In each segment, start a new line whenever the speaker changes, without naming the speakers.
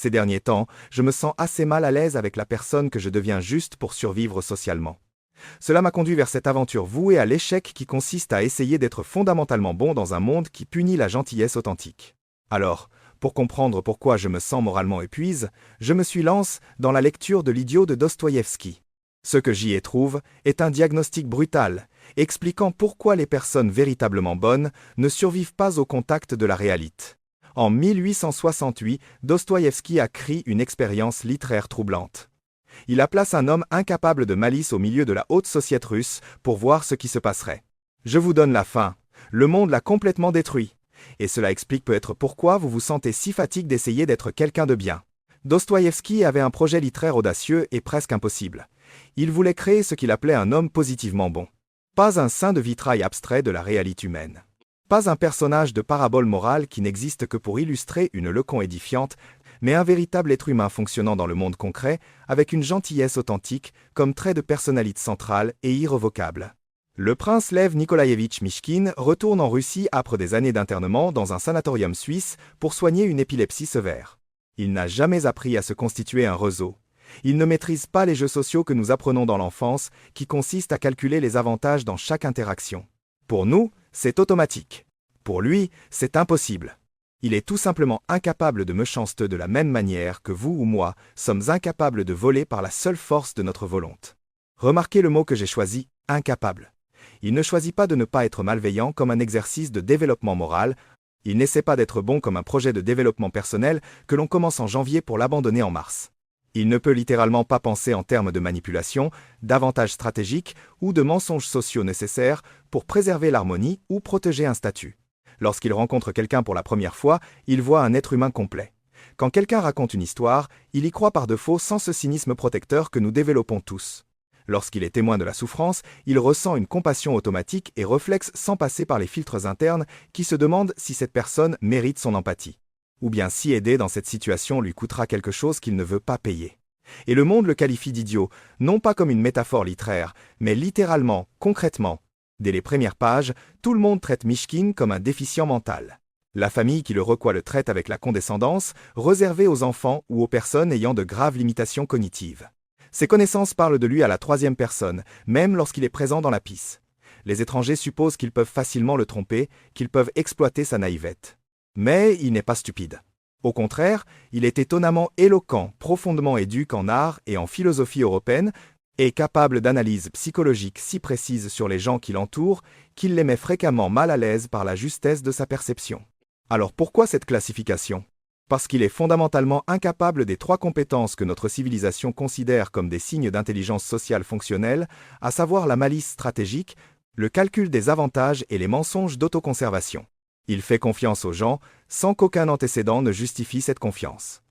Ces derniers temps, je me sens assez mal à l'aise avec la personne que je deviens juste pour survivre socialement. Cela m'a conduit vers cette aventure vouée à l'échec qui consiste à essayer d'être fondamentalement bon dans un monde qui punit la gentillesse authentique. Alors, pour comprendre pourquoi je me sens moralement épuisé, je me suis lancé dans la lecture de l'Idiot de Dostoïevski. Ce que j'y ai trouvé est un diagnostic brutal, expliquant pourquoi les personnes véritablement bonnes ne survivent pas au contact de la réalité. En 1868, Dostoïevski a créé une expérience littéraire troublante. Il a placé un homme incapable de malice au milieu de la haute société russe pour voir ce qui se passerait. Je vous donne la fin. Le monde l'a complètement détruit. Et cela explique peut-être pourquoi vous vous sentez si fatigué d'essayer d'être quelqu'un de bien. Dostoïevski avait un projet littéraire audacieux et presque impossible. Il voulait créer ce qu'il appelait un homme positivement bon. Pas un saint de vitrail abstrait de la réalité humaine. Pas un personnage de parabole morale qui n'existe que pour illustrer une leçon édifiante, mais un véritable être humain fonctionnant dans le monde concret, avec une gentillesse authentique comme trait de personnalité centrale et irrévocable. Le prince Lev Nikolaïevitch Mishkin retourne en Russie après des années d'internement dans un sanatorium suisse pour soigner une épilepsie sévère. Il n'a jamais appris à se constituer un réseau. Il ne maîtrise pas les jeux sociaux que nous apprenons dans l'enfance, qui consistent à calculer les avantages dans chaque interaction. Pour nous, c'est automatique. Pour lui, c'est impossible. Il est tout simplement incapable de méchanceté de la même manière que vous ou moi sommes incapables de voler par la seule force de notre volonté. Remarquez le mot que j'ai choisi, incapable. Il ne choisit pas de ne pas être malveillant comme un exercice de développement moral. Il n'essaie pas d'être bon comme un projet de développement personnel que l'on commence en janvier pour l'abandonner en mars. Il ne peut littéralement pas penser en termes de manipulation, d'avantages stratégiques ou de mensonges sociaux nécessaires pour préserver l'harmonie ou protéger un statut. Lorsqu'il rencontre quelqu'un pour la première fois, il voit un être humain complet. Quand quelqu'un raconte une histoire, il y croit par défaut sans ce cynisme protecteur que nous développons tous. Lorsqu'il est témoin de la souffrance, il ressent une compassion automatique et réflexe sans passer par les filtres internes qui se demandent si cette personne mérite son empathie. Ou bien si aider dans cette situation lui coûtera quelque chose qu'il ne veut pas payer. Et le monde le qualifie d'idiot, non pas comme une métaphore littéraire, mais littéralement, concrètement. Dès les premières pages, tout le monde traite Mishkin comme un déficient mental. La famille qui le reçoit le traite avec la condescendance, réservée aux enfants ou aux personnes ayant de graves limitations cognitives. Ses connaissances parlent de lui à la troisième personne, même lorsqu'il est présent dans la pièce. Les étrangers supposent qu'ils peuvent facilement le tromper, qu'ils peuvent exploiter sa naïveté. Mais il n'est pas stupide. Au contraire, il est étonnamment éloquent, profondément éduqué en art et en philosophie européenne, et capable d'analyses psychologiques si précises sur les gens qui l'entourent qu'il les met fréquemment mal à l'aise par la justesse de sa perception. Alors pourquoi cette classification ? Parce qu'il est fondamentalement incapable des trois compétences que notre civilisation considère comme des signes d'intelligence sociale fonctionnelle, à savoir la malice stratégique, le calcul des avantages et les mensonges d'autoconservation. Il fait confiance aux gens, sans qu'aucun antécédent ne justifie cette confiance.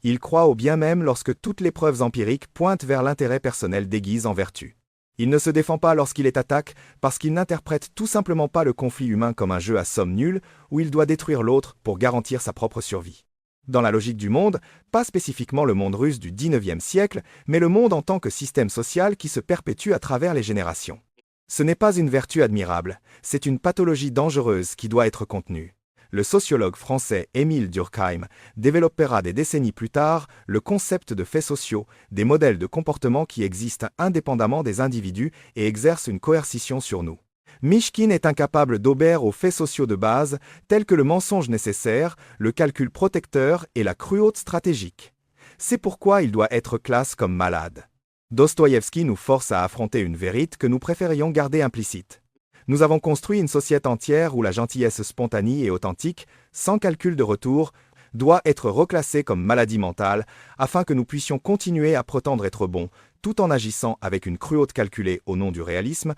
Il croit au bien même lorsque toutes les preuves empiriques pointent vers l'intérêt personnel déguisé en vertu. Il ne se défend pas lorsqu'il est attaqué parce qu'il n'interprète tout simplement pas le conflit humain comme un jeu à somme nulle où il doit détruire l'autre pour garantir sa propre survie. Dans la logique du monde, pas spécifiquement le monde russe du XIXe siècle, mais le monde en tant que système social qui se perpétue à travers les générations. Ce n'est pas une vertu admirable, c'est une pathologie dangereuse qui doit être contenue. Le sociologue français Émile Durkheim développera des décennies plus tard le concept de faits sociaux, des modèles de comportement qui existent indépendamment des individus et exercent une coercition sur nous. Mishkin est incapable d'obéir aux faits sociaux de base, tels que le mensonge nécessaire, le calcul protecteur et la cruauté stratégique. C'est pourquoi il doit être classé comme malade. Dostoïevski nous force à affronter une vérité que nous préférions garder implicite. Nous avons construit une société entière où la gentillesse spontanée et authentique, sans calcul de retour, doit être reclassée comme maladie mentale afin que nous puissions continuer à prétendre être bons, tout en agissant avec une cruauté calculée au nom du réalisme,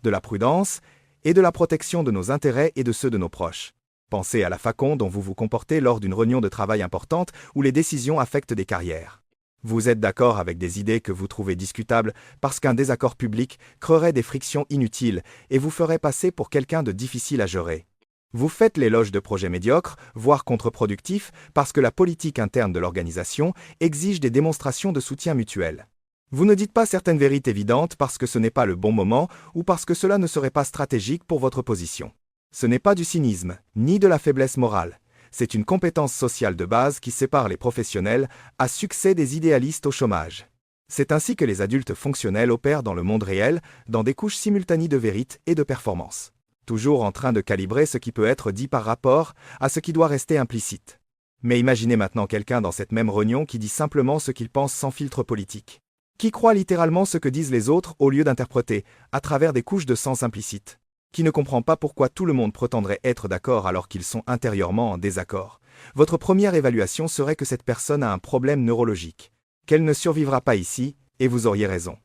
de la prudence et de la protection de nos intérêts et de ceux de nos proches. Pensez à la façon dont vous vous comportez lors d'une réunion de travail importante où les décisions affectent des carrières. Vous êtes d'accord avec des idées que vous trouvez discutables parce qu'un désaccord public créerait des frictions inutiles et vous ferait passer pour quelqu'un de difficile à gérer. Vous faites l'éloge de projets médiocres, voire contre-productifs, parce que la politique interne de l'organisation exige des démonstrations de soutien mutuel. Vous ne dites pas certaines vérités évidentes parce que ce n'est pas le bon moment ou parce que cela ne serait pas stratégique pour votre position. Ce n'est pas du cynisme, ni de la faiblesse morale. C'est une compétence sociale de base qui sépare les professionnels à succès des idéalistes au chômage. C'est ainsi que les adultes fonctionnels opèrent dans le monde réel, dans des couches simultanées de vérité et de performance. Toujours en train de calibrer ce qui peut être dit par rapport à ce qui doit rester implicite. Mais imaginez maintenant quelqu'un dans cette même réunion qui dit simplement ce qu'il pense sans filtre politique. Qui croit littéralement ce que disent les autres au lieu d'interpréter, à travers des couches de sens implicites. Qui ne comprend pas pourquoi tout le monde prétendrait être d'accord alors qu'ils sont intérieurement en désaccord. Votre première évaluation serait que cette personne a un problème neurologique, qu'elle ne survivra pas ici, et vous auriez raison.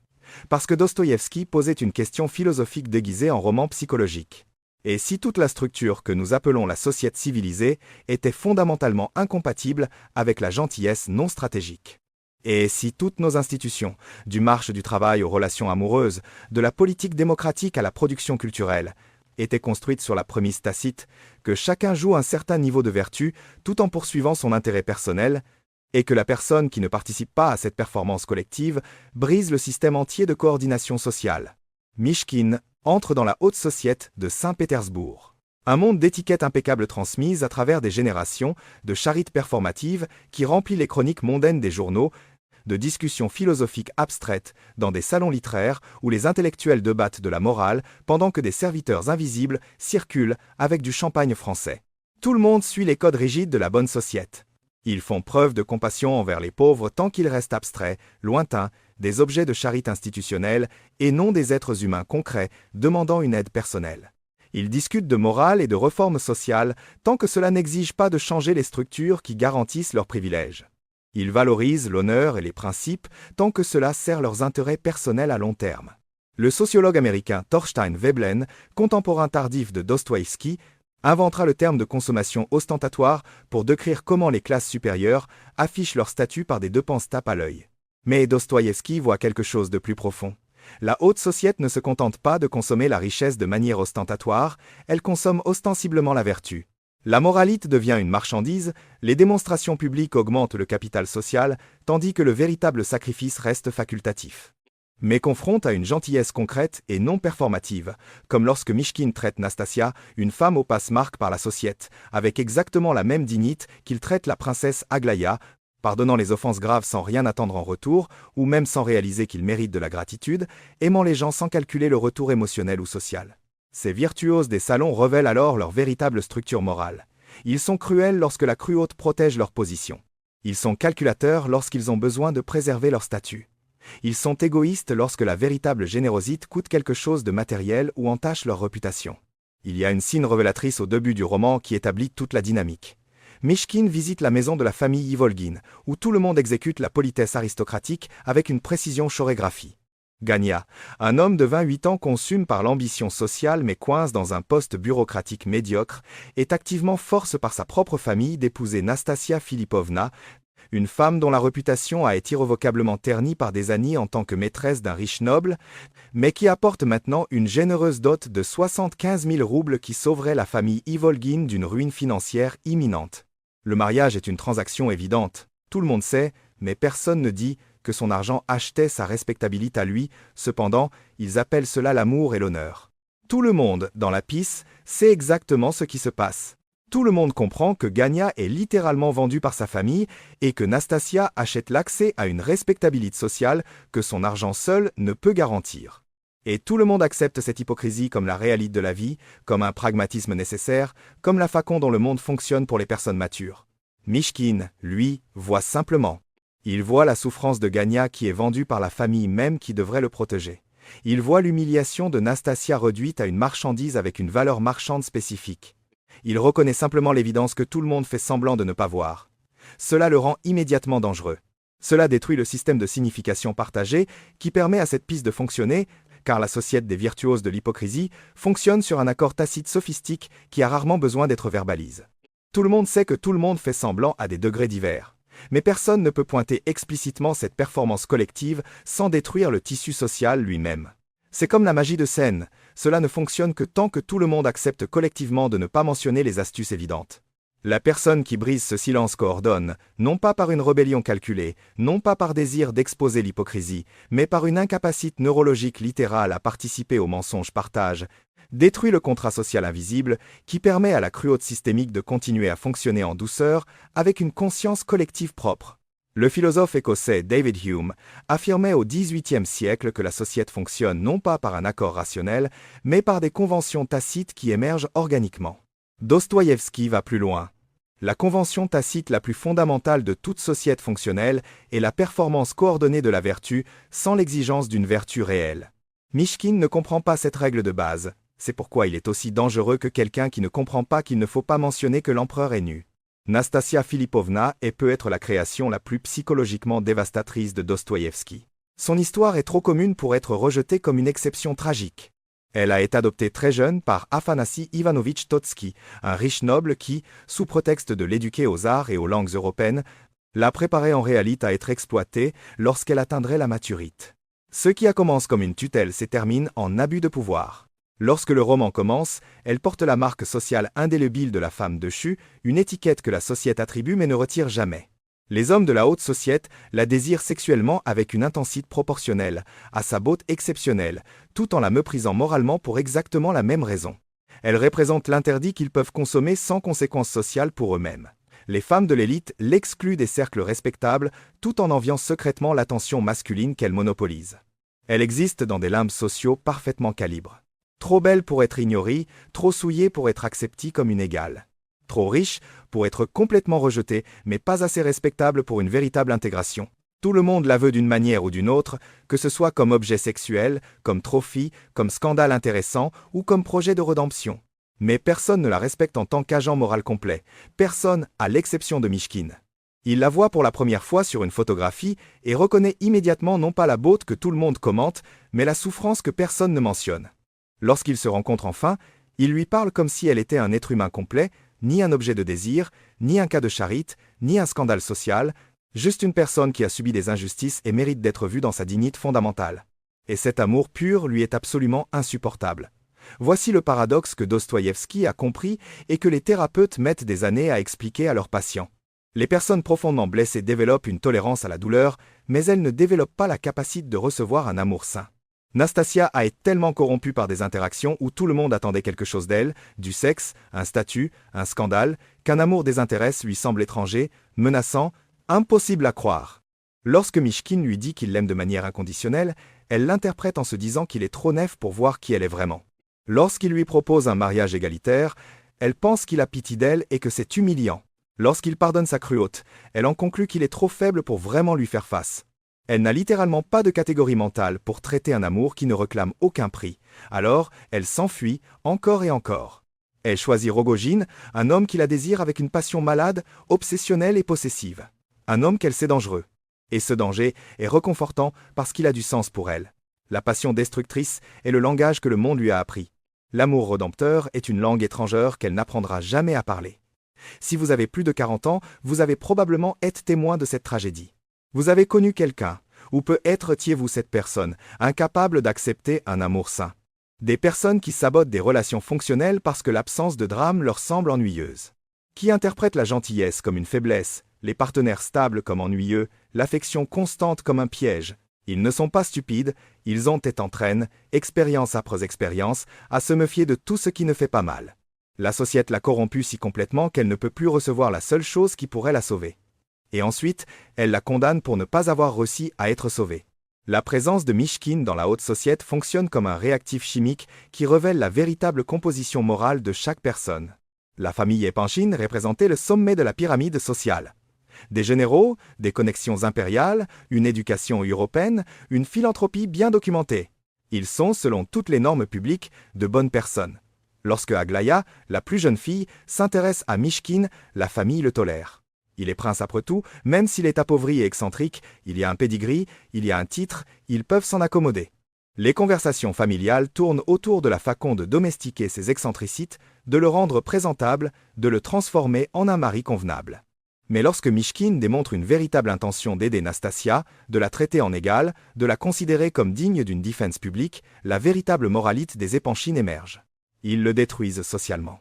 Parce que Dostoïevski posait une question philosophique déguisée en roman psychologique. Et si toute la structure que nous appelons la société civilisée était fondamentalement incompatible avec la gentillesse non stratégique? Et si toutes nos institutions, du marché du travail aux relations amoureuses, de la politique démocratique à la production culturelle, étaient construites sur la prémisse tacite que chacun joue un certain niveau de vertu tout en poursuivant son intérêt personnel, et que la personne qui ne participe pas à cette performance collective brise le système entier de coordination sociale. Mishkin entre dans la haute société de Saint-Pétersbourg. Un monde d'étiquettes impeccables transmises à travers des générations, de charites performatives qui remplit les chroniques mondaines des journaux, de discussions philosophiques abstraites dans des salons littéraires où les intellectuels débattent de la morale pendant que des serviteurs invisibles circulent avec du champagne français. Tout le monde suit les codes rigides de la bonne société. Ils font preuve de compassion envers les pauvres tant qu'ils restent abstraits, lointains, des objets de charité institutionnelle et non des êtres humains concrets demandant une aide personnelle. Ils discutent de morale et de réforme sociale tant que cela n'exige pas de changer les structures qui garantissent leurs privilèges. Ils valorisent l'honneur et les principes tant que cela sert leurs intérêts personnels à long terme. Le sociologue américain Thorstein Veblen, contemporain tardif de Dostoïevski, inventera le terme de consommation ostentatoire pour décrire comment les classes supérieures affichent leur statut par des dépenses tape à l'œil. Mais Dostoïevski voit quelque chose de plus profond. La haute société ne se contente pas de consommer la richesse de manière ostentatoire, elle consomme ostensiblement la vertu. La moralité devient une marchandise, les démonstrations publiques augmentent le capital social, tandis que le véritable sacrifice reste facultatif. Mais confronte à une gentillesse concrète et non performative, comme lorsque Mishkin traite Nastasia, une femme au passe-marque par la société, avec exactement la même dignité qu'il traite la princesse Aglaya, pardonnant les offenses graves sans rien attendre en retour, ou même sans réaliser qu'ils méritent de la gratitude, aimant les gens sans calculer le retour émotionnel ou social. Ces virtuoses des salons révèlent alors leur véritable structure morale. Ils sont cruels lorsque la cruauté protège leur position. Ils sont calculateurs lorsqu'ils ont besoin de préserver leur statut. Ils sont égoïstes lorsque la véritable générosité coûte quelque chose de matériel ou entache leur réputation. Il y a une scène révélatrice au début du roman qui établit toute la dynamique. Mishkin visite la maison de la famille Ivolgin, où tout le monde exécute la politesse aristocratique avec une précision chorégraphie. Gania, un homme de 28 ans consume par l'ambition sociale mais coince dans un poste bureaucratique médiocre, est activement forcé par sa propre famille d'épouser Nastasia Filipovna, une femme dont la réputation a été irrévocablement ternie par des années en tant que maîtresse d'un riche noble, mais qui apporte maintenant une généreuse dot de 75 000 roubles qui sauverait la famille Ivolgin d'une ruine financière imminente. Le mariage est une transaction évidente, tout le monde sait, mais personne ne dit que son argent achetait sa respectabilité à lui, cependant, ils appellent cela l'amour et l'honneur. Tout le monde, dans la pisse, sait exactement ce qui se passe. Tout le monde comprend que Gania est littéralement vendu par sa famille et que Nastasia achète l'accès à une respectabilité sociale que son argent seul ne peut garantir. Et tout le monde accepte cette hypocrisie comme la réalité de la vie, comme un pragmatisme nécessaire, comme la façon dont le monde fonctionne pour les personnes matures. Mishkin, lui, voit simplement. Il voit la souffrance de Gania qui est vendue par la famille même qui devrait le protéger. Il voit l'humiliation de Nastasia réduite à une marchandise avec une valeur marchande spécifique. Il reconnaît simplement l'évidence que tout le monde fait semblant de ne pas voir. Cela le rend immédiatement dangereux. Cela détruit le système de signification partagée qui permet à cette piste de fonctionner, car la société des virtuoses de l'hypocrisie fonctionne sur un accord tacite sophistique qui a rarement besoin d'être verbalisé. Tout le monde sait que tout le monde fait semblant à des degrés divers. Mais personne ne peut pointer explicitement cette performance collective sans détruire le tissu social lui-même. C'est comme la magie de scène, cela ne fonctionne que tant que tout le monde accepte collectivement de ne pas mentionner les astuces évidentes. La personne qui brise ce silence coordonne, non pas par une rébellion calculée, non pas par désir d'exposer l'hypocrisie, mais par une incapacité neurologique littérale à participer au mensonge partage, détruit le contrat social invisible qui permet à la cruauté systémique de continuer à fonctionner en douceur avec une conscience collective propre. Le philosophe écossais David Hume affirmait au XVIIIe siècle que la société fonctionne non pas par un accord rationnel, mais par des conventions tacites qui émergent organiquement. Dostoïevski va plus loin. La convention tacite la plus fondamentale de toute société fonctionnelle est la performance coordonnée de la vertu sans l'exigence d'une vertu réelle. Mishkin ne comprend pas cette règle de base, c'est pourquoi il est aussi dangereux que quelqu'un qui ne comprend pas qu'il ne faut pas mentionner que l'empereur est nu. Nastasia Filipovna est peut être la création la plus psychologiquement dévastatrice de Dostoïevski. Son histoire est trop commune pour être rejetée comme une exception tragique. Elle a été adoptée très jeune par Afanassi Ivanovitch Totsky, un riche noble qui, sous prétexte de l'éduquer aux arts et aux langues européennes, l'a préparée en réalité à être exploitée lorsqu'elle atteindrait la maturité. Ce qui commence comme une tutelle se termine en abus de pouvoir. Lorsque le roman commence, elle porte la marque sociale indélébile de la femme déchue, une étiquette que la société attribue mais ne retire jamais. Les hommes de la haute société la désirent sexuellement avec une intensité proportionnelle, à sa beauté exceptionnelle, tout en la méprisant moralement pour exactement la même raison. Elle représente l'interdit qu'ils peuvent consommer sans conséquences sociales pour eux-mêmes. Les femmes de l'élite l'excluent des cercles respectables, tout en enviant secrètement l'attention masculine qu'elle monopolise. Elle existe dans des limbes sociaux parfaitement calibres. Trop belle pour être ignorée, trop souillée pour être acceptée comme une égale. Trop riche pour être complètement rejetée, mais pas assez respectable pour une véritable intégration. Tout le monde la veut d'une manière ou d'une autre, que ce soit comme objet sexuel, comme trophée, comme scandale intéressant ou comme projet de rédemption. Mais personne ne la respecte en tant qu'agent moral complet, personne à l'exception de Mishkin. Il la voit pour la première fois sur une photographie et reconnaît immédiatement non pas la beauté que tout le monde commente, mais la souffrance que personne ne mentionne. Lorsqu'ils se rencontrent enfin, il lui parle comme si elle était un être humain complet, ni un objet de désir, ni un cas de charité, ni un scandale social, juste une personne qui a subi des injustices et mérite d'être vue dans sa dignité fondamentale. Et cet amour pur lui est absolument insupportable. Voici le paradoxe que Dostoïevski a compris et que les thérapeutes mettent des années à expliquer à leurs patients. Les personnes profondément blessées développent une tolérance à la douleur, mais elles ne développent pas la capacité de recevoir un amour sain. Nastasia a été tellement corrompue par des interactions où tout le monde attendait quelque chose d'elle, du sexe, un statut, un scandale, qu'un amour désintéresse lui semble étranger, menaçant, impossible à croire. Lorsque Mishkin lui dit qu'il l'aime de manière inconditionnelle, elle l'interprète en se disant qu'il est trop naïf pour voir qui elle est vraiment. Lorsqu'il lui propose un mariage égalitaire, elle pense qu'il a pitié d'elle et que c'est humiliant. Lorsqu'il pardonne sa cruauté, elle en conclut qu'il est trop faible pour vraiment lui faire face. Elle n'a littéralement pas de catégorie mentale pour traiter un amour qui ne réclame aucun prix. Alors, elle s'enfuit encore et encore. Elle choisit Rogojin, un homme qui la désire avec une passion malade, obsessionnelle et possessive. Un homme qu'elle sait dangereux. Et ce danger est réconfortant parce qu'il a du sens pour elle. La passion destructrice est le langage que le monde lui a appris. L'amour rédempteur est une langue étrangère qu'elle n'apprendra jamais à parler. Si vous avez plus de 40 ans, vous avez probablement été témoin de cette tragédie. Vous avez connu quelqu'un, ou peut-être étiez-vous cette personne, incapable d'accepter un amour sain. Des personnes qui sabotent des relations fonctionnelles parce que l'absence de drame leur semble ennuyeuse. Qui interprètent la gentillesse comme une faiblesse, les partenaires stables comme ennuyeux, l'affection constante comme un piège. Ils ne sont pas stupides, ils ont été entraînés, expérience après expérience, à se méfier de tout ce qui ne fait pas mal. La société l'a corrompue si complètement qu'elle ne peut plus recevoir la seule chose qui pourrait la sauver. Et ensuite, elle la condamne pour ne pas avoir réussi à être sauvée. La présence de Mishkin dans la haute société fonctionne comme un réactif chimique qui révèle la véritable composition morale de chaque personne. La famille Epanchine représentait le sommet de la pyramide sociale. Des généraux, des connexions impériales, une éducation européenne, une philanthropie bien documentée. Ils sont, selon toutes les normes publiques, de bonnes personnes. Lorsque Aglaya, la plus jeune fille, s'intéresse à Mishkin, la famille le tolère. Il est prince après tout, même s'il est appauvri et excentrique, il y a un pédigree, il y a un titre, ils peuvent s'en accommoder. Les conversations familiales tournent autour de la façon de domestiquer ses excentricités, de le rendre présentable, de le transformer en un mari convenable. Mais lorsque Mishkin démontre une véritable intention d'aider Nastasia, de la traiter en égale, de la considérer comme digne d'une défense publique, la véritable moralité des Épanchines émerge. Ils le détruisent socialement.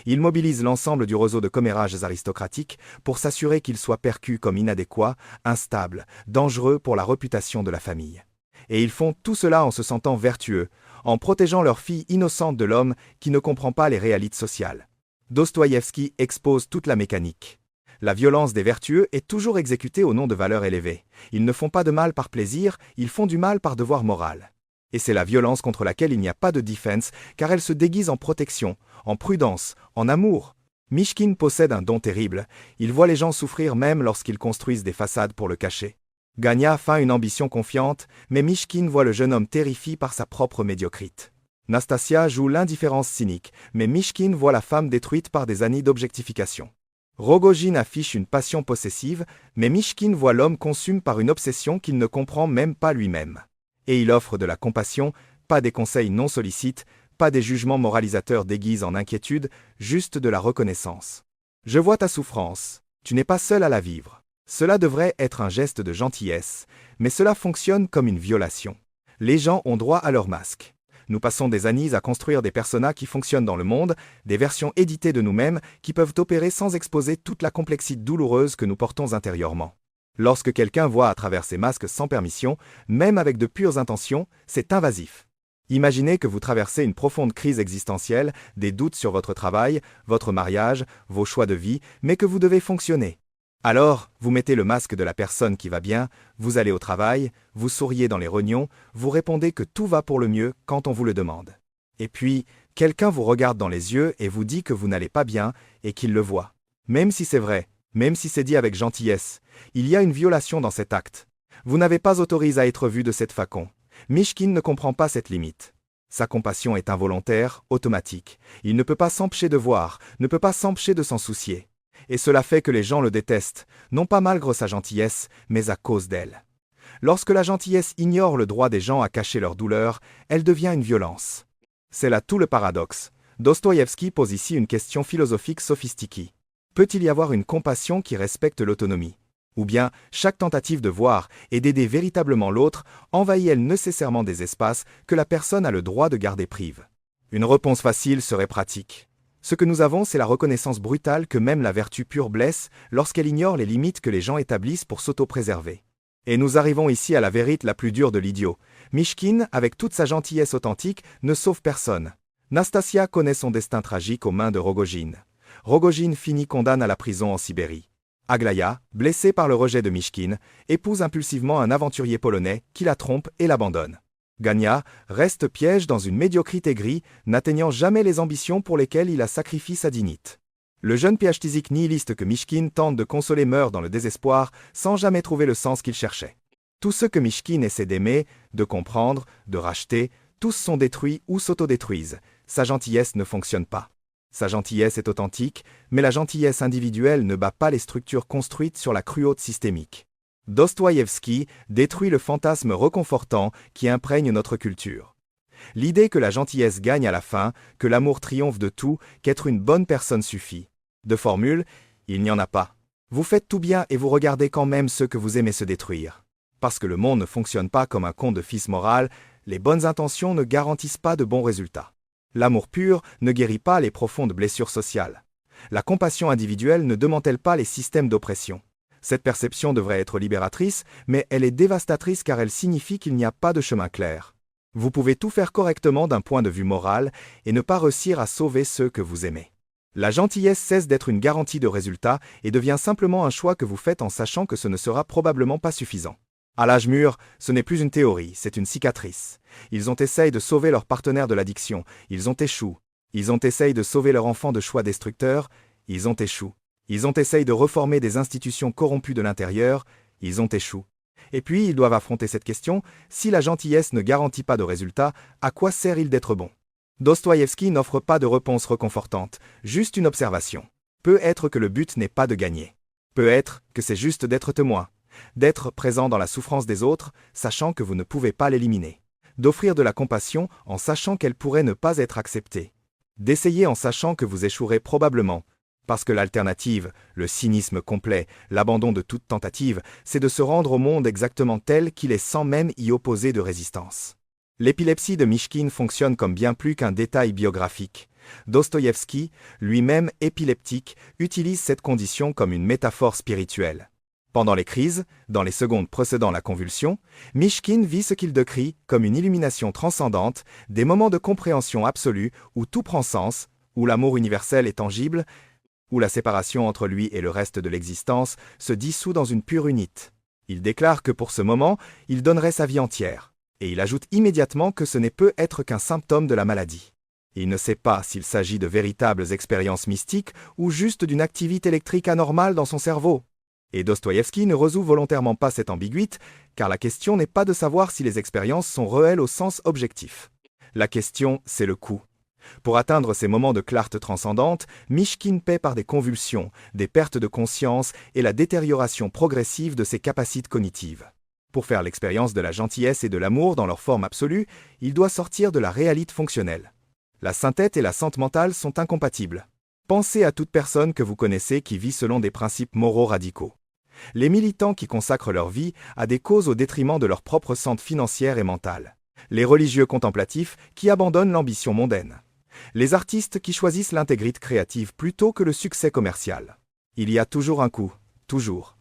Ils mobilisent l'ensemble du réseau de commérages aristocratiques pour s'assurer qu'il soit perçu comme inadéquat, instable, dangereux pour la réputation de la famille. Et ils font tout cela en se sentant vertueux, en protégeant leur fille innocente de l'homme qui ne comprend pas les réalités sociales. Dostoïevski expose toute la mécanique. La violence des vertueux est toujours exécutée au nom de valeurs élevées. Ils ne font pas de mal par plaisir, ils font du mal par devoir moral. Et c'est la violence contre laquelle il n'y a pas de défense, car elle se déguise en protection, en prudence, en amour. Mishkin possède un don terrible, il voit les gens souffrir même lorsqu'ils construisent des façades pour le cacher. Gania feint une ambition confiante, mais Mishkin voit le jeune homme terrifié par sa propre médiocrité. Nastasia joue l'indifférence cynique, mais Mishkin voit la femme détruite par des années d'objectification. Rogojin affiche une passion possessive, mais Mishkin voit l'homme consumé par une obsession qu'il ne comprend même pas lui-même. Et il offre de la compassion, pas des conseils non sollicites, pas des jugements moralisateurs déguisés en inquiétude, juste de la reconnaissance. Je vois ta souffrance, tu n'es pas seul à la vivre. Cela devrait être un geste de gentillesse, mais cela fonctionne comme une violation. Les gens ont droit à leur masque. Nous passons des années à construire des personas qui fonctionnent dans le monde, des versions éditées de nous-mêmes qui peuvent opérer sans exposer toute la complexité douloureuse que nous portons intérieurement. Lorsque quelqu'un voit à travers ces masques sans permission, même avec de pures intentions, c'est invasif. Imaginez que vous traversez une profonde crise existentielle, des doutes sur votre travail, votre mariage, vos choix de vie, mais que vous devez fonctionner. Alors, vous mettez le masque de la personne qui va bien, vous allez au travail, vous souriez dans les rognons, vous répondez que tout va pour le mieux quand on vous le demande. Et puis, quelqu'un vous regarde dans les yeux et vous dit que vous n'allez pas bien et qu'il le voit. Même si c'est vrai, même si c'est dit avec gentillesse, il y a une violation dans cet acte. Vous n'avez pas autorisé à être vu de cette façon. Mishkin ne comprend pas cette limite. Sa compassion est involontaire, automatique. Il ne peut pas s'empêcher de voir, ne peut pas s'empêcher de s'en soucier. Et cela fait que les gens le détestent, non pas malgré sa gentillesse, mais à cause d'elle. Lorsque la gentillesse ignore le droit des gens à cacher leur douleur, elle devient une violence. C'est là tout le paradoxe. Dostoïevski pose ici une question philosophique sophistiquée. Peut-il y avoir une compassion qui respecte l'autonomie ? Ou bien, chaque tentative de voir et d'aider véritablement l'autre envahit-elle nécessairement des espaces que la personne a le droit de garder prive ? Une réponse facile serait pratique. Ce que nous avons, c'est la reconnaissance brutale que même la vertu pure blesse lorsqu'elle ignore les limites que les gens établissent pour s'auto-préserver. Et nous arrivons ici à la vérité la plus dure de l'idiot. Mishkin, avec toute sa gentillesse authentique, ne sauve personne. Nastasia connaît son destin tragique aux mains de Rogojin. Rogojin finit condamné à la prison en Sibérie. Aglaya, blessée par le rejet de Mishkin, épouse impulsivement un aventurier polonais qui la trompe et l'abandonne. Gania reste piège dans une médiocrité grise, n'atteignant jamais les ambitions pour lesquelles il a sacrifié sa dignité. Le jeune piachtisique nihiliste que Mishkin tente de consoler meurt dans le désespoir sans jamais trouver le sens qu'il cherchait. Tous ceux que Mishkin essaie d'aimer, de comprendre, de racheter, tous sont détruits ou s'autodétruisent. Sa gentillesse ne fonctionne pas. Sa gentillesse est authentique, mais la gentillesse individuelle ne bat pas les structures construites sur la cruauté systémique. Dostoïevski détruit le fantasme réconfortant qui imprègne notre culture. L'idée que la gentillesse gagne à la fin, que l'amour triomphe de tout, qu'être une bonne personne suffit. De formule, il n'y en a pas. Vous faites tout bien et vous regardez quand même ceux que vous aimez se détruire. Parce que le monde ne fonctionne pas comme un conte de fils moral, les bonnes intentions ne garantissent pas de bons résultats. L'amour pur ne guérit pas les profondes blessures sociales. La compassion individuelle ne démantèle pas les systèmes d'oppression. Cette perception devrait être libératrice, mais elle est dévastatrice car elle signifie qu'il n'y a pas de chemin clair. Vous pouvez tout faire correctement d'un point de vue moral et ne pas réussir à sauver ceux que vous aimez. La gentillesse cesse d'être une garantie de résultat et devient simplement un choix que vous faites en sachant que ce ne sera probablement pas suffisant. À l'âge mûr, ce n'est plus une théorie, c'est une cicatrice. Ils ont essayé de sauver leur partenaire de l'addiction, ils ont échoué. Ils ont essayé de sauver leur enfant de choix destructeurs, ils ont échoué. Ils ont essayé de reformer des institutions corrompues de l'intérieur, ils ont échoué. Et puis, ils doivent affronter cette question, si la gentillesse ne garantit pas de résultat, à quoi sert-il d'être bon ? Dostoïevski n'offre pas de réponse réconfortante, juste une observation. Peut être que le but n'est pas de gagner. Peut être que c'est juste d'être témoin. D'être présent dans la souffrance des autres, sachant que vous ne pouvez pas l'éliminer. D'offrir de la compassion en sachant qu'elle pourrait ne pas être acceptée. D'essayer en sachant que vous échouerez probablement. Parce que l'alternative, le cynisme complet, l'abandon de toute tentative, c'est de se rendre au monde exactement tel qu'il est sans même y opposer de résistance. L'épilepsie de Mishkin fonctionne comme bien plus qu'un détail biographique. Dostoïevski, lui-même épileptique, utilise cette condition comme une métaphore spirituelle. Pendant les crises, dans les secondes précédant la convulsion, Mishkin vit ce qu'il décrit comme une illumination transcendante, des moments de compréhension absolue où tout prend sens, où l'amour universel est tangible, où la séparation entre lui et le reste de l'existence se dissout dans une pure unité. Il déclare que pour ce moment, il donnerait sa vie entière, et il ajoute immédiatement que ce n'est peut être qu'un symptôme de la maladie. Il ne sait pas s'il s'agit de véritables expériences mystiques ou juste d'une activité électrique anormale dans son cerveau. Et Dostoïevski ne résout volontairement pas cette ambiguïté, car la question n'est pas de savoir si les expériences sont réelles au sens objectif. La question, c'est le coût. Pour atteindre ces moments de clarté transcendante, Mishkin paie par des convulsions, des pertes de conscience et la détérioration progressive de ses capacités cognitives. Pour faire l'expérience de la gentillesse et de l'amour dans leur forme absolue, il doit sortir de la réalité fonctionnelle. La sainteté et la santé mentale sont incompatibles. Pensez à toute personne que vous connaissez qui vit selon des principes moraux radicaux. Les militants qui consacrent leur vie à des causes au détriment de leur propre santé financière et mentale. Les religieux contemplatifs qui abandonnent l'ambition mondaine. Les artistes qui choisissent l'intégrité créative plutôt que le succès commercial. Il y a toujours un coût, toujours.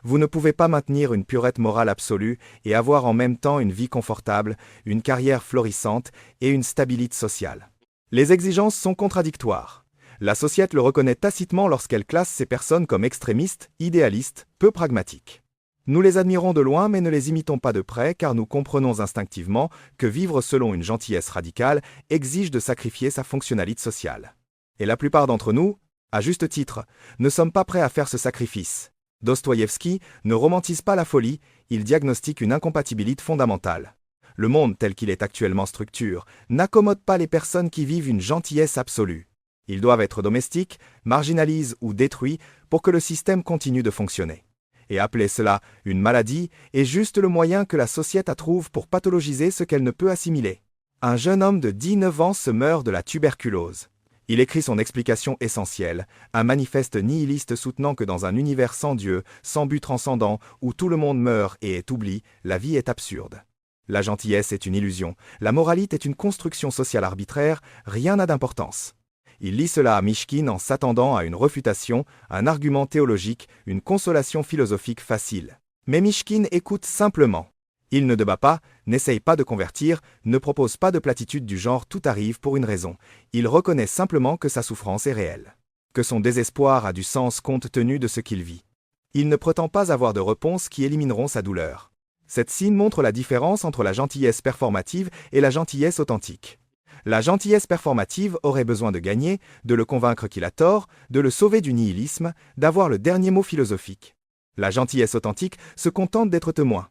Vous ne pouvez pas maintenir une pureté morale absolue et avoir en même temps une vie confortable, une carrière florissante et une stabilité sociale. Les exigences sont contradictoires. La société le reconnaît tacitement lorsqu'elle classe ces personnes comme extrémistes, idéalistes, peu pragmatiques. Nous les admirons de loin mais ne les imitons pas de près car nous comprenons instinctivement que vivre selon une gentillesse radicale exige de sacrifier sa fonctionnalité sociale. Et la plupart d'entre nous, à juste titre, ne sommes pas prêts à faire ce sacrifice. Dostoïevski ne romantise pas la folie, il diagnostique une incompatibilité fondamentale. Le monde tel qu'il est actuellement structuré n'accommode pas les personnes qui vivent une gentillesse absolue. Ils doivent être domestiques, marginalisés ou détruits pour que le système continue de fonctionner. Et appeler cela une maladie est juste le moyen que la société trouve pour pathologiser ce qu'elle ne peut assimiler. Un jeune homme de 19 ans se meurt de la tuberculose. Il écrit son explication essentielle, un manifeste nihiliste soutenant que dans un univers sans Dieu, sans but transcendant, où tout le monde meurt et est oublié, la vie est absurde. La gentillesse est une illusion, la moralité est une construction sociale arbitraire, rien n'a d'importance. Il lit cela à Mishkin en s'attendant à une refutation, un argument théologique, une consolation philosophique facile. Mais Mishkin écoute simplement. Il ne débat pas, n'essaye pas de convertir, ne propose pas de platitude du genre tout arrive pour une raison. Il reconnaît simplement que sa souffrance est réelle. Que son désespoir a du sens compte tenu de ce qu'il vit. Il ne prétend pas avoir de réponses qui élimineront sa douleur. Cette scène montre la différence entre la gentillesse performative et la gentillesse authentique. La gentillesse performative aurait besoin de gagner, de le convaincre qu'il a tort, de le sauver du nihilisme, d'avoir le dernier mot philosophique. La gentillesse authentique se contente d'être témoin.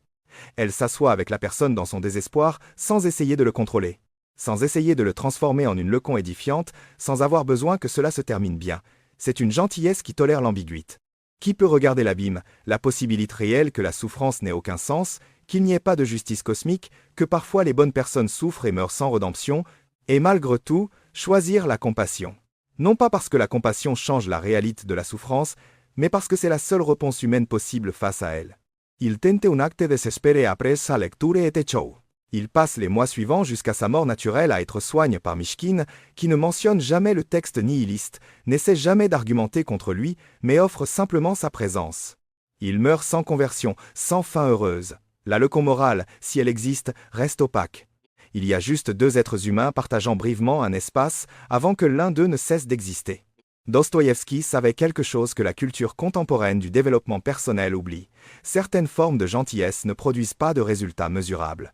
Elle s'assoit avec la personne dans son désespoir sans essayer de le contrôler, sans essayer de le transformer en une leçon édifiante, sans avoir besoin que cela se termine bien. C'est une gentillesse qui tolère l'ambiguïté. Qui peut regarder l'abîme, la possibilité réelle que la souffrance n'ait aucun sens, qu'il n'y ait pas de justice cosmique, que parfois les bonnes personnes souffrent et meurent sans rédemption, et malgré tout, choisir la compassion. Non pas parce que la compassion change la réalité de la souffrance, mais parce que c'est la seule réponse humaine possible face à elle. Il tente un acte désespéré après sa lecture et show. Il passe les mois suivants jusqu'à sa mort naturelle à être soigné par Mishkin, qui ne mentionne jamais le texte nihiliste, n'essaie jamais d'argumenter contre lui, mais offre simplement sa présence. Il meurt sans conversion, sans fin heureuse. La leçon morale, si elle existe, reste opaque. Il y a juste deux êtres humains partageant brièvement un espace avant que l'un d'eux ne cesse d'exister. Dostoïevski savait quelque chose que la culture contemporaine du développement personnel oublie. Certaines formes de gentillesse ne produisent pas de résultats mesurables.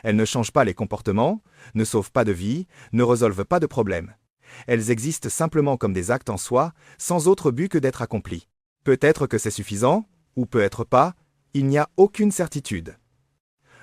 Elles ne changent pas les comportements, ne sauvent pas de vie, ne résolvent pas de problèmes. Elles existent simplement comme des actes en soi, sans autre but que d'être accomplis. Peut-être que c'est suffisant, ou peut-être pas, il n'y a aucune certitude.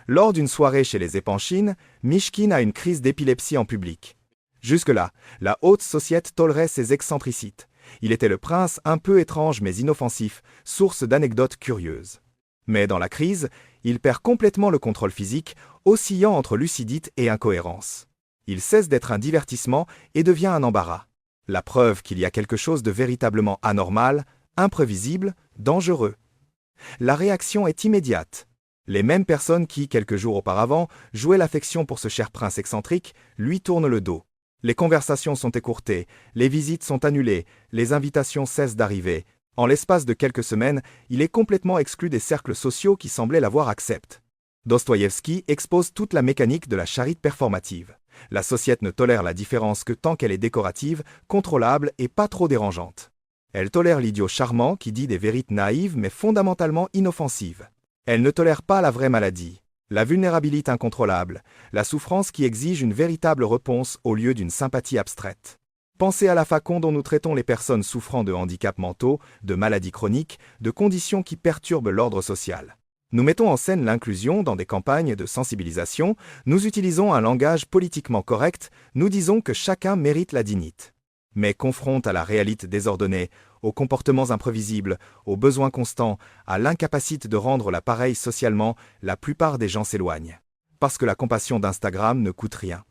Lors d'une soirée chez les Épanchines, Mishkin a une crise d'épilepsie en public. Jusque-là, la haute société tolérait ses excentricités. Il était le prince un peu étrange mais inoffensif, source d'anecdotes curieuses. Mais dans la crise, il perd complètement le contrôle physique, oscillant entre lucidité et incohérence. Il cesse d'être un divertissement et devient un embarras. La preuve qu'il y a quelque chose de véritablement anormal, imprévisible, dangereux. La réaction est immédiate. Les mêmes personnes qui, quelques jours auparavant, jouaient l'affection pour ce cher prince excentrique, lui tournent le dos. Les conversations sont écourtées, les visites sont annulées, les invitations cessent d'arriver. En l'espace de quelques semaines, il est complètement exclu des cercles sociaux qui semblaient l'avoir accepté. Dostoïevski expose toute la mécanique de la charite performative. La société ne tolère la différence que tant qu'elle est décorative, contrôlable et pas trop dérangeante. Elle tolère l'idiot charmant qui dit des vérités naïves mais fondamentalement inoffensives. Elle ne tolère pas la vraie maladie, la vulnérabilité incontrôlable, la souffrance qui exige une véritable réponse au lieu d'une sympathie abstraite. Pensez à la façon dont nous traitons les personnes souffrant de handicaps mentaux, de maladies chroniques, de conditions qui perturbent l'ordre social. Nous mettons en scène l'inclusion dans des campagnes de sensibilisation, nous utilisons un langage politiquement correct, nous disons que chacun mérite la dignité. Mais confronte à la réalité désordonnée, aux comportements imprévisibles, aux besoins constants, à l'incapacité de rendre l'appareil socialement, la plupart des gens s'éloignent. Parce que la compassion d'Instagram ne coûte rien.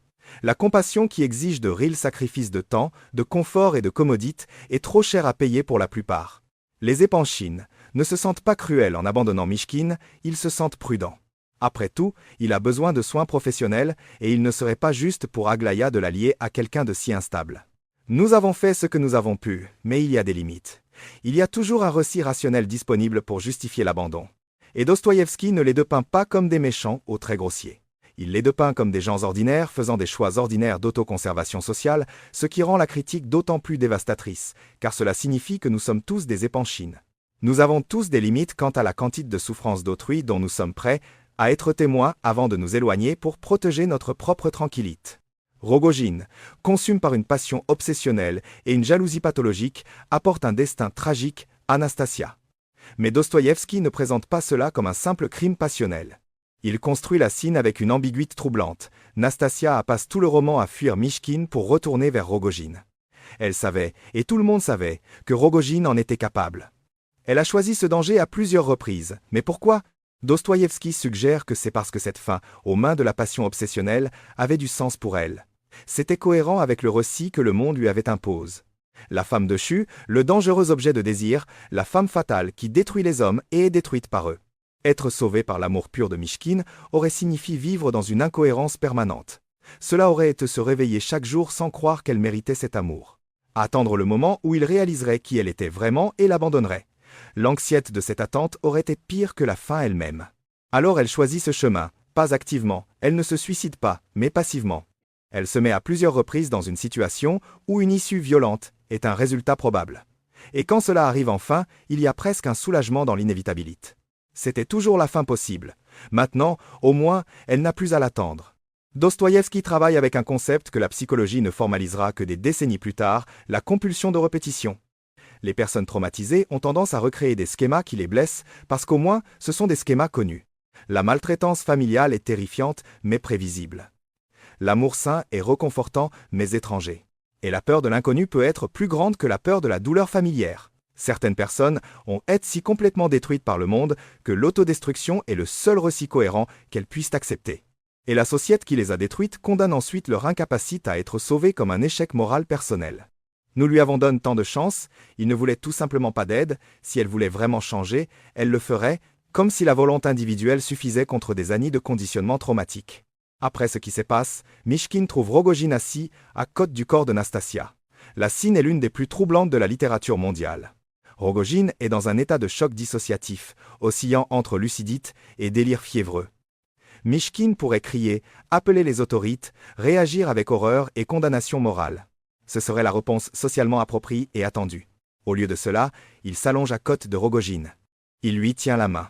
La compassion qui exige de réels sacrifices de temps, de confort et de commodité est trop chère à payer pour la plupart. Les épanchines ne se sentent pas cruels en abandonnant Mishkin, ils se sentent prudents. Après tout, il a besoin de soins professionnels et il ne serait pas juste pour Aglaya de l'allier à quelqu'un de si instable. Nous avons fait ce que nous avons pu, mais il y a des limites. Il y a toujours un récit rationnel disponible pour justifier l'abandon. Et Dostoïevski ne les dépeint pas comme des méchants ou très grossiers. Il les dépeint comme des gens ordinaires faisant des choix ordinaires d'autoconservation sociale, ce qui rend la critique d'autant plus dévastatrice, car cela signifie que nous sommes tous des épanchines. Nous avons tous des limites quant à la quantité de souffrance d'autrui dont nous sommes prêts à être témoins avant de nous éloigner pour protéger notre propre tranquillité. Rogojine, consume par une passion obsessionnelle et une jalousie pathologique, apporte un destin tragique à Anastasia. Mais Dostoïevski ne présente pas cela comme un simple crime passionnel. Il construit la scène avec une ambiguïté troublante. Nastasia passe tout le roman à fuir Mishkin pour retourner vers Rogojine. Elle savait, et tout le monde savait, que Rogojine en était capable. Elle a choisi ce danger à plusieurs reprises. Mais pourquoi ? Dostoïevski suggère que c'est parce que cette fin, aux mains de la passion obsessionnelle, avait du sens pour elle. C'était cohérent avec le récit que le monde lui avait imposé. La femme déchue, le dangereux objet de désir, la femme fatale qui détruit les hommes et est détruite par eux. Être sauvé par l'amour pur de Mishkin aurait signifié vivre dans une incohérence permanente. Cela aurait été se réveiller chaque jour sans croire qu'elle méritait cet amour. Attendre le moment où il réaliserait qui elle était vraiment et l'abandonnerait. L'anxiété de cette attente aurait été pire que la fin elle-même. Alors elle choisit ce chemin, pas activement, elle ne se suicide pas, mais passivement. Elle se met à plusieurs reprises dans une situation où une issue violente est un résultat probable. Et quand cela arrive enfin, il y a presque un soulagement dans l'inévitabilité. C'était toujours la fin possible. Maintenant, au moins, elle n'a plus à l'attendre. Dostoïevski travaille avec un concept que la psychologie ne formalisera que des décennies plus tard, la compulsion de répétition. Les personnes traumatisées ont tendance à recréer des schémas qui les blessent parce qu'au moins, ce sont des schémas connus. La maltraitance familiale est terrifiante, mais prévisible. L'amour sain est réconfortant, mais étranger. Et la peur de l'inconnu peut être plus grande que la peur de la douleur familière. Certaines personnes ont été si complètement détruites par le monde que l'autodestruction est le seul récit cohérent qu'elles puissent accepter. Et la société qui les a détruites condamne ensuite leur incapacité à être sauvées comme un échec moral personnel. Nous lui avons donné tant de chance, il ne voulait tout simplement pas d'aide, si elle voulait vraiment changer, elle le ferait, comme si la volonté individuelle suffisait contre des années de conditionnement traumatique. Après ce qui se passe, Mishkin trouve Rogojine assis à côté du corps de Nastasia. La scène est l'une des plus troublantes de la littérature mondiale. Rogojine est dans un état de choc dissociatif, oscillant entre lucidité et délire fiévreux. Mishkin pourrait crier, appeler les autorités, réagir avec horreur et condamnation morale. Ce serait la réponse socialement appropriée et attendue. Au lieu de cela, il s'allonge à côté de Rogojine. Il lui tient la main.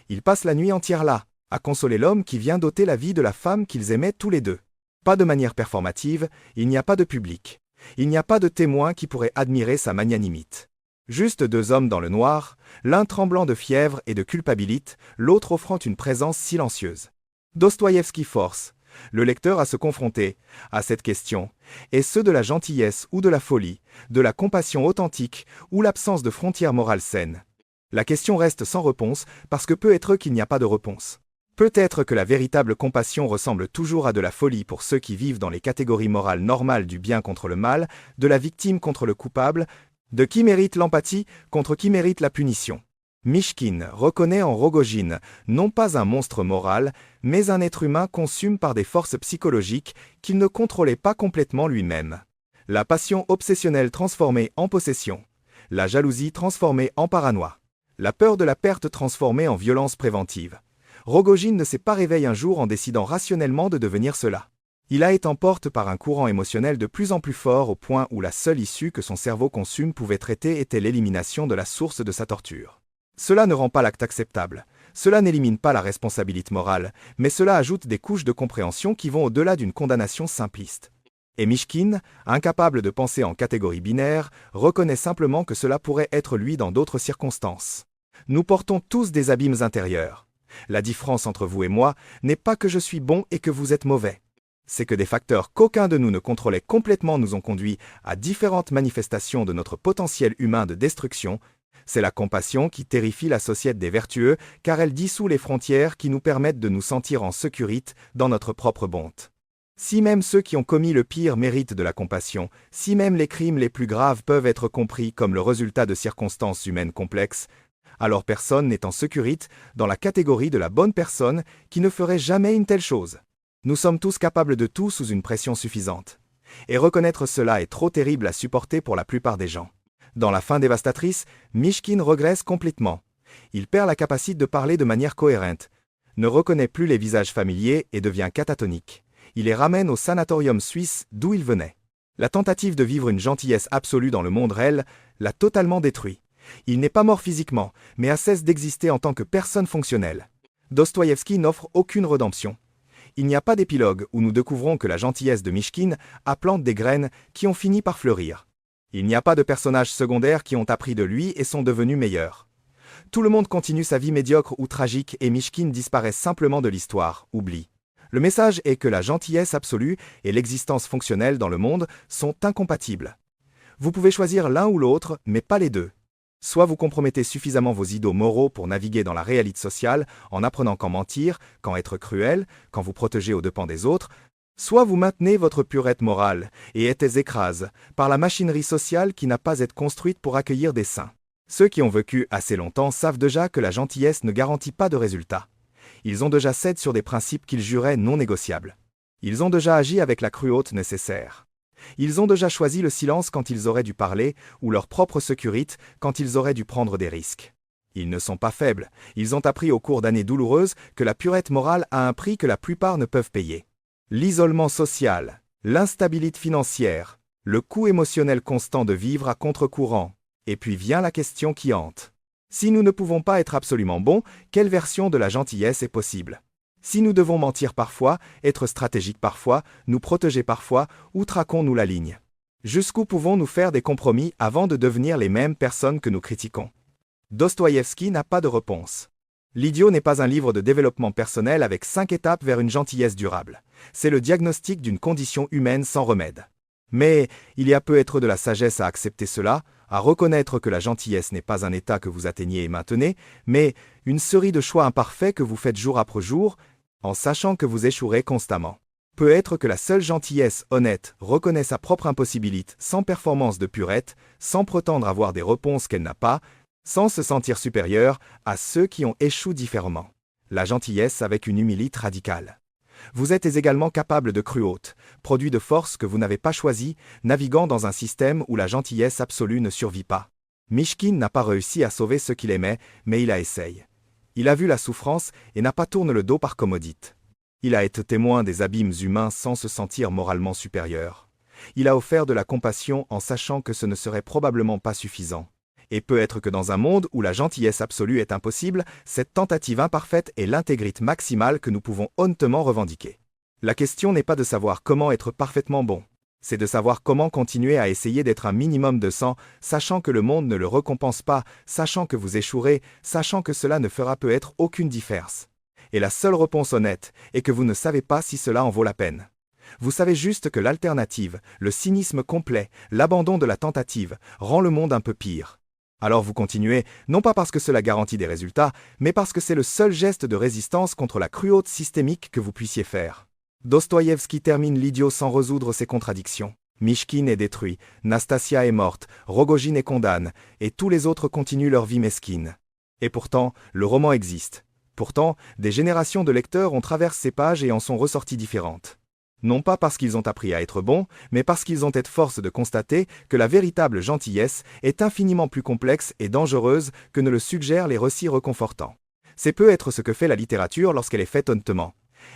Il passe la nuit entière là, à consoler l'homme qui vient d'ôter la vie de la femme qu'ils aimaient tous les deux. Pas de manière performative, il n'y a pas de public. Il n'y a pas de témoin qui pourrait admirer sa magnanimité. Juste deux hommes dans le noir, l'un tremblant de fièvre et de culpabilité, l'autre offrant une présence silencieuse. Dostoïevski force le lecteur à se confronter à cette question, est-ce de la gentillesse ou de la folie, de la compassion authentique ou l'absence de frontières morales saines? La question reste sans réponse parce que peut être qu'il n'y a pas de réponse. Peut-être que la véritable compassion ressemble toujours à de la folie pour ceux qui vivent dans les catégories morales normales du bien contre le mal, de la victime contre le coupable, de qui mérite l'empathie contre qui mérite la punition. Mishkin reconnaît en Rogojine non pas un monstre moral, mais un être humain consume par des forces psychologiques qu'il ne contrôlait pas complètement lui-même. La passion obsessionnelle transformée en possession. la jalousie transformée en paranoïa, la peur de la perte transformée en violence préventive. Rogojin ne s'est pas réveillé un jour en décidant rationnellement de devenir cela. Il a été emporté par un courant émotionnel de plus en plus fort au point où la seule issue que son cerveau consume pouvait traiter était l'élimination de la source de sa torture. Cela ne rend pas l'acte acceptable, cela n'élimine pas la responsabilité morale, mais cela ajoute des couches de compréhension qui vont au-delà d'une condamnation simpliste. Et Mishkin, incapable de penser en catégories binaires, reconnaît simplement que cela pourrait être lui dans d'autres circonstances. Nous portons tous des abîmes intérieurs. La différence entre vous et moi n'est pas que je suis bon et que vous êtes mauvais. C'est que des facteurs qu'aucun de nous ne contrôlait complètement nous ont conduit à différentes manifestations de notre potentiel humain de destruction. C'est la compassion qui terrifie la société des vertueux, car elle dissout les frontières qui nous permettent de nous sentir en sécurité dans notre propre bonté. Si même ceux qui ont commis le pire méritent de la compassion, si même les crimes les plus graves peuvent être compris comme le résultat de circonstances humaines complexes, alors personne n'est en sécurité dans la catégorie de la bonne personne qui ne ferait jamais une telle chose. Nous sommes tous capables de tout sous une pression suffisante. Et reconnaître cela est trop terrible à supporter pour la plupart des gens. Dans la fin dévastatrice, Mishkin regresse complètement. Il perd la capacité de parler de manière cohérente, ne reconnaît plus les visages familiers et devient catatonique. Il les ramène au sanatorium suisse d'où il venait. La tentative de vivre une gentillesse absolue dans le monde réel l'a totalement détruit. Il n'est pas mort physiquement, mais a cessé d'exister en tant que personne fonctionnelle. Dostoïevski n'offre aucune rédemption. Il n'y a pas d'épilogue où nous découvrons que la gentillesse de Mishkin a planté des graines qui ont fini par fleurir. Il n'y a pas de personnages secondaires qui ont appris de lui et sont devenus meilleurs. Tout le monde continue sa vie médiocre ou tragique et Mishkin disparaît simplement de l'histoire, oublie. Le message est que la gentillesse absolue et l'existence fonctionnelle dans le monde sont incompatibles. Vous pouvez choisir l'un ou l'autre, mais pas les deux. Soit vous compromettez suffisamment vos idéaux moraux pour naviguer dans la réalité sociale en apprenant quand mentir, quand être cruel, quand vous protéger aux dépens des autres, soit vous maintenez votre pureté morale et êtes écrasé par la machinerie sociale qui n'a pas été construite pour accueillir des saints. Ceux qui ont vécu assez longtemps savent déjà que la gentillesse ne garantit pas de résultats. Ils ont déjà cédé sur des principes qu'ils juraient non négociables. Ils ont déjà agi avec la cruauté nécessaire. Ils ont déjà choisi le silence quand ils auraient dû parler, ou leur propre sécurité quand ils auraient dû prendre des risques. Ils ne sont pas faibles, ils ont appris au cours d'années douloureuses que la pureté morale a un prix que la plupart ne peuvent payer. L'isolement social, l'instabilité financière, le coût émotionnel constant de vivre à contre-courant, et puis vient la question qui hante. Si nous ne pouvons pas être absolument bons, quelle version de la gentillesse est possible ? Si nous devons mentir parfois, être stratégiques parfois, nous protéger parfois, où traquons-nous la ligne ? Jusqu'où pouvons-nous faire des compromis avant de devenir les mêmes personnes que nous critiquons ? Dostoïevski n'a pas de réponse. L'idiot n'est pas un livre de développement personnel avec 5 étapes vers une gentillesse durable. C'est le diagnostic d'une condition humaine sans remède. Mais il y a peut-être de la sagesse à accepter cela, à reconnaître que la gentillesse n'est pas un état que vous atteignez et maintenez, mais une série de choix imparfaits que vous faites jour après jour, en sachant que vous échouerez constamment. Peut-être que la seule gentillesse honnête reconnaît sa propre impossibilité, sans performance de pureté, sans prétendre avoir des réponses qu'elle n'a pas, sans se sentir supérieure à ceux qui ont échoué différemment. La gentillesse avec une humilité radicale. Vous êtes également capable de cruauté, produit de force que vous n'avez pas choisi, naviguant dans un système où la gentillesse absolue ne survit pas. Mishkin n'a pas réussi à sauver ceux qu'il aimait, mais il a essayé. Il a vu la souffrance et n'a pas tourné le dos par commodité. Il a été témoin des abîmes humains sans se sentir moralement supérieur. Il a offert de la compassion en sachant que ce ne serait probablement pas suffisant. Et peut-être que dans un monde où la gentillesse absolue est impossible, cette tentative imparfaite est l'intégrité maximale que nous pouvons honnêtement revendiquer. La question n'est pas de savoir comment être parfaitement bon. C'est de savoir comment continuer à essayer d'être un minimum de 100, sachant que le monde ne le récompense pas, sachant que vous échouerez, sachant que cela ne fera peut-être aucune différence. Et la seule réponse honnête est que vous ne savez pas si cela en vaut la peine. Vous savez juste que l'alternative, le cynisme complet, l'abandon de la tentative, rend le monde un peu pire. Alors vous continuez, non pas parce que cela garantit des résultats, mais parce que c'est le seul geste de résistance contre la cruauté systémique que vous puissiez faire. Dostoïevski termine l'idiot sans résoudre ses contradictions. Mishkin est détruit, Nastasia est morte, Rogojin est condamné, et tous les autres continuent leur vie mesquine. Et pourtant, le roman existe. Pourtant, des générations de lecteurs ont traversé ces pages et en sont ressorties différentes. Non pas parce qu'ils ont appris à être bons, mais parce qu'ils ont été force de constater que la véritable gentillesse est infiniment plus complexe et dangereuse que ne le suggèrent les récits réconfortants. C'est peut être ce que fait la littérature lorsqu'elle est faite honnêtement.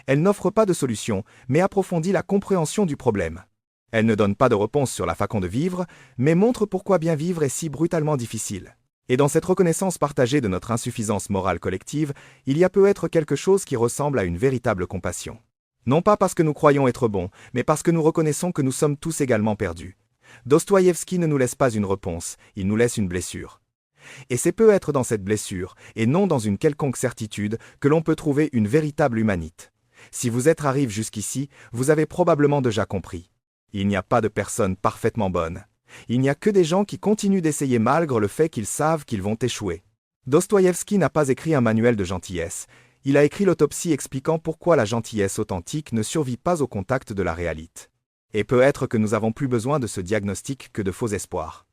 Elle n'offre pas de solution, mais approfondit la compréhension du problème. Elle ne donne pas de réponse sur la façon de vivre, mais montre pourquoi bien vivre est si brutalement difficile. Et dans cette reconnaissance partagée de notre insuffisance morale collective, il y a peut-être quelque chose qui ressemble à une véritable compassion. Non pas parce que nous croyons être bons, mais parce que nous reconnaissons que nous sommes tous également perdus. Dostoïevski ne nous laisse pas une réponse, il nous laisse une blessure. Et c'est peut-être dans cette blessure, et non dans une quelconque certitude, que l'on peut trouver une véritable humanité. Si vous êtes arrivé jusqu'ici, vous avez probablement déjà compris. Il n'y a pas de personne parfaitement bonne. Il n'y a que des gens qui continuent d'essayer malgré le fait qu'ils savent qu'ils vont échouer. Dostoïevski n'a pas écrit un manuel de gentillesse. Il a écrit l'autopsie expliquant pourquoi la gentillesse authentique ne survit pas au contact de la réalité. Et peut-être que nous avons plus besoin de ce diagnostic que de faux espoirs.